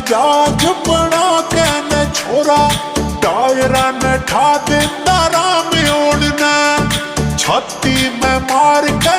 मजाक बना के न छोरा टायरा न ठा देता राम ओढ़ना छाती में मार के